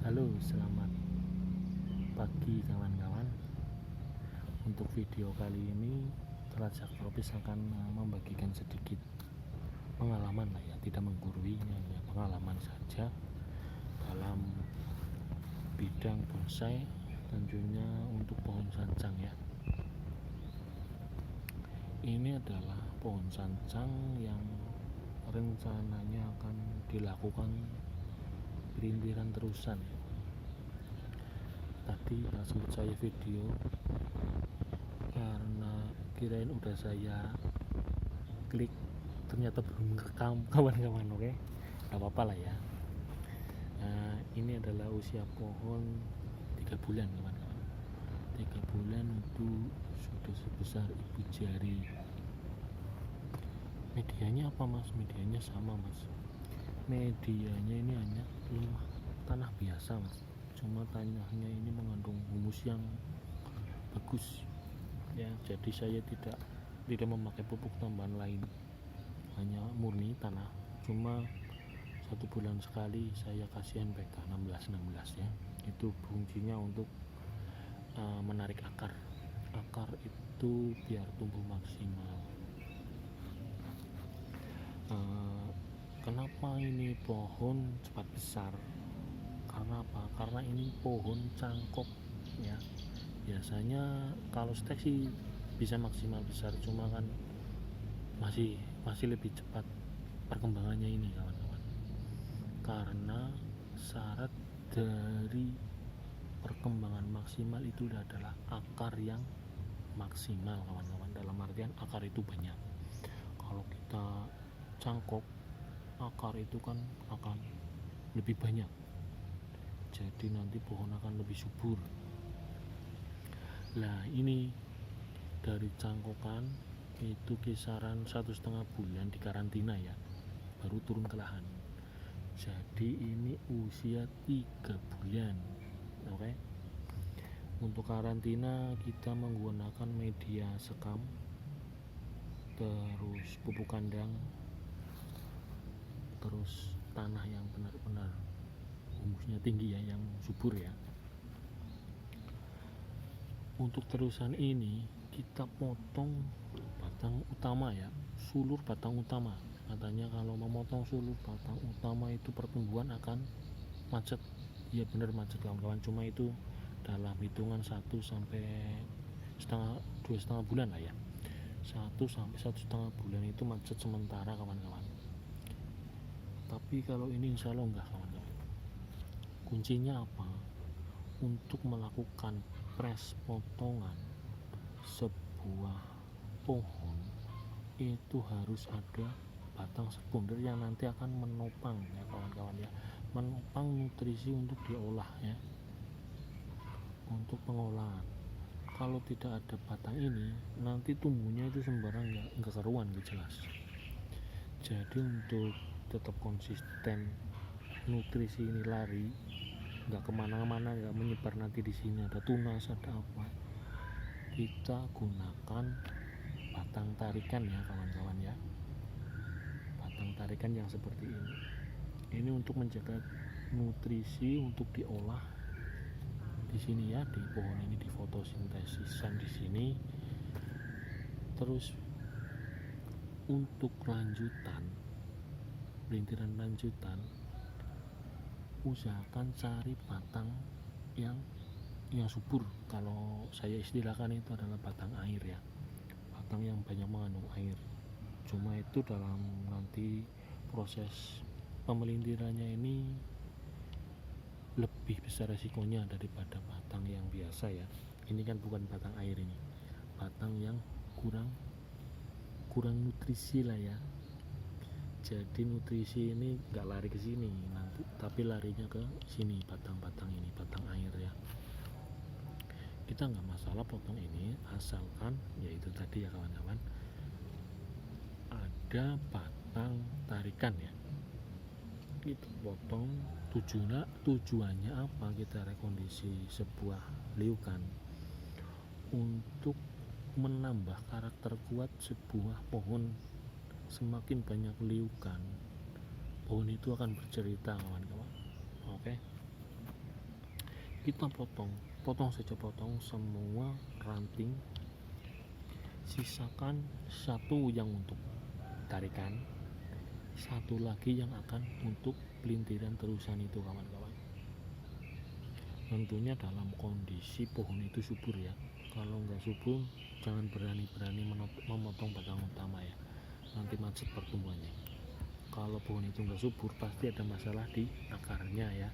Halo, selamat pagi kawan-kawan. Untuk video kali ini Telajak Tropis akan membagikan sedikit pengalaman lah ya, tidak menggurui, hanya pengalaman saja dalam bidang bonsai, tentunya untuk pohon sancang ya. Ini adalah pohon sancang yang rencananya akan dilakukan perintiran terusan. Tadi langsung saya video karena kirain udah saya klik, ternyata belum rekam kawan-kawan. Oke, gak apa-apa lah ya. Nah, ini adalah usia pohon 3 bulan kawan-kawan. 3 bulan itu sudah sebesar ibu jari. Medianya apa mas? Medianya sama mas. Medianya ini hanya tanah biasa mas, cuma tanahnya ini mengandung humus yang bagus ya, jadi saya tidak memakai pupuk tambahan lain, hanya murni tanah. Cuma 1 bulan sekali saya kasih NPK 16 ya, itu fungsinya untuk menarik akar itu biar tumbuh maksimal. Kenapa ini pohon cepat besar? Karena apa? Karena ini pohon cangkok ya. Biasanya kalau stek sih bisa maksimal besar, cuma kan masih lebih cepat perkembangannya ini kawan-kawan. Karena syarat dari perkembangan maksimal itu adalah akar yang maksimal kawan-kawan. Dalam artian akar itu banyak. Kalau kita cangkok, akar itu kan akan lebih banyak, jadi nanti pohon akan lebih subur. Nah, ini dari cangkokan itu kisaran 1,5 bulan di karantina ya, baru turun ke lahan. Jadi ini usia 3 bulan. Oke. Untuk karantina kita menggunakan media sekam, terus pupuk kandang, terus tanah yang benar-benar humusnya tinggi ya, yang subur ya. Untuk terusan ini kita potong batang utama ya, sulur batang utama. Katanya kalau memotong sulur batang utama itu pertumbuhan akan macet. Ya benar macet kawan-kawan, cuma itu dalam hitungan 1 sampai 2,5 bulan lah ya. 1 sampai 1,5 bulan itu macet sementara kawan-kawan. Tapi kalau ini insya Allah enggak kawan-kawan. Kuncinya apa? Untuk melakukan press potongan sebuah pohon itu harus ada batang sekunder yang nanti akan menopang ya kawan-kawan ya, menopang nutrisi untuk diolah ya, untuk pengolahan. Kalau tidak ada batang ini nanti tumbuhnya itu sembarang nggak keruan gitu jelas. Jadi untuk tetap konsisten nutrisi ini lari, nggak kemana-mana, nggak menyebar nanti di sini ada tunas ada apa, kita gunakan batang tarikan ya kawan-kawan ya, batang tarikan yang seperti ini untuk menjaga nutrisi untuk diolah di sini ya, di pohon ini, di fotosintesisan di sini. Terus untuk lanjutan, perintiran lanjutan, usahakan cari batang yang subur. Kalau saya istilahkan itu adalah batang air ya, batang yang banyak mengandung air. Cuma itu dalam nanti proses pemelintirannya ini lebih besar resikonya daripada batang yang biasa ya. Ini kan bukan batang air, ini batang yang kurang nutrisi lah ya. Jadi nutrisi ini nggak lari ke sini nanti, tapi larinya ke sini, batang-batang ini, batang air ya. Kita nggak masalah potong ini, asalkan yaitu tadi ya kawan-kawan, ada batang tarikan ya. Kita potong, tujuannya apa? Kita rekondisi sebuah liukan untuk menambah karakter kuat sebuah pohon. Semakin banyak liukan, pohon itu akan bercerita kawan-kawan. Oke. kita potong saja, potong semua ranting, sisakan satu yang untuk tarikan, satu lagi yang akan untuk pelintiran terusan itu kawan-kawan. Tentunya dalam kondisi pohon itu subur ya. Kalau nggak subur jangan berani-berani memotong batang utama ya, nanti macet pertumbuhannya. Kalau pohon itu nggak subur pasti ada masalah di akarnya ya.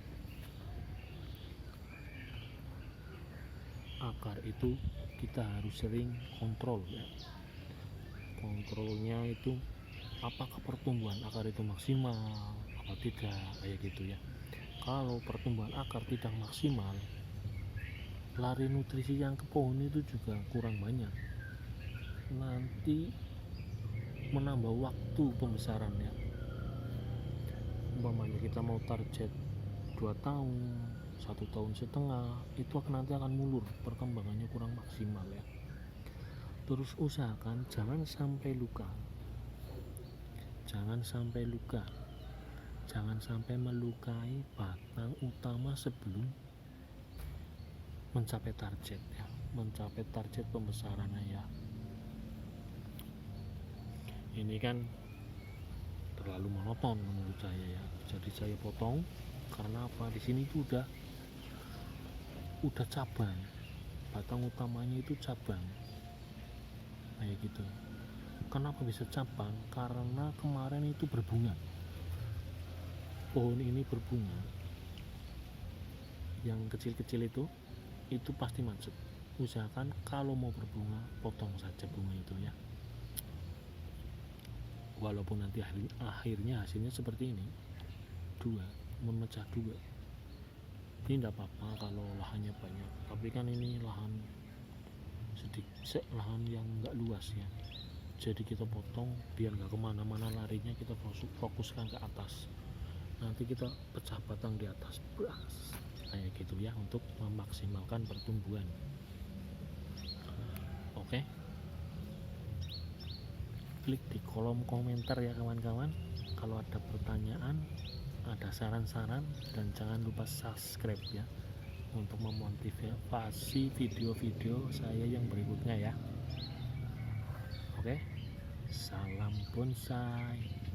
Akar itu kita harus sering kontrol ya, kontrolnya itu apakah pertumbuhan akar itu maksimal apa tidak, kayak gitu ya. Kalau pertumbuhan akar tidak maksimal, lari nutrisi yang ke pohon itu juga kurang banyak, nanti menambah waktu pembesaran ya. Umpamanya kita mau target 2 tahun, 1,5 tahun, itu nanti akan mulur, perkembangannya kurang maksimal ya. Terus usahakan jangan sampai luka, jangan sampai melukai batang utama sebelum mencapai target ya, mencapai target pembesarannya ya. Ini kan terlalu monoton menurut saya ya, jadi saya potong. Karena apa, di sini tuh udah cabang, batang utamanya itu cabang kayak gitu. Kenapa bisa cabang? Karena kemarin itu berbunga, pohon ini berbunga, yang kecil-kecil itu pasti macet. Usahakan kalau mau berbunga potong saja bunga itu ya, walaupun nanti akhirnya hasilnya seperti ini, memecah dua. Ini tidak apa-apa kalau lahannya banyak, tapi kan ini lahan sedikit, lahan yang nggak luas ya, jadi kita potong biar nggak kemana-mana larinya, kita fokuskan ke atas, nanti kita pecah batang di atas kayak gitu ya, untuk memaksimalkan pertumbuhan. Oke, klik di kolom komentar ya kawan-kawan kalau ada pertanyaan, ada saran-saran, dan jangan lupa subscribe ya untuk memotivasi video-video saya yang berikutnya ya. Oke, salam bonsai.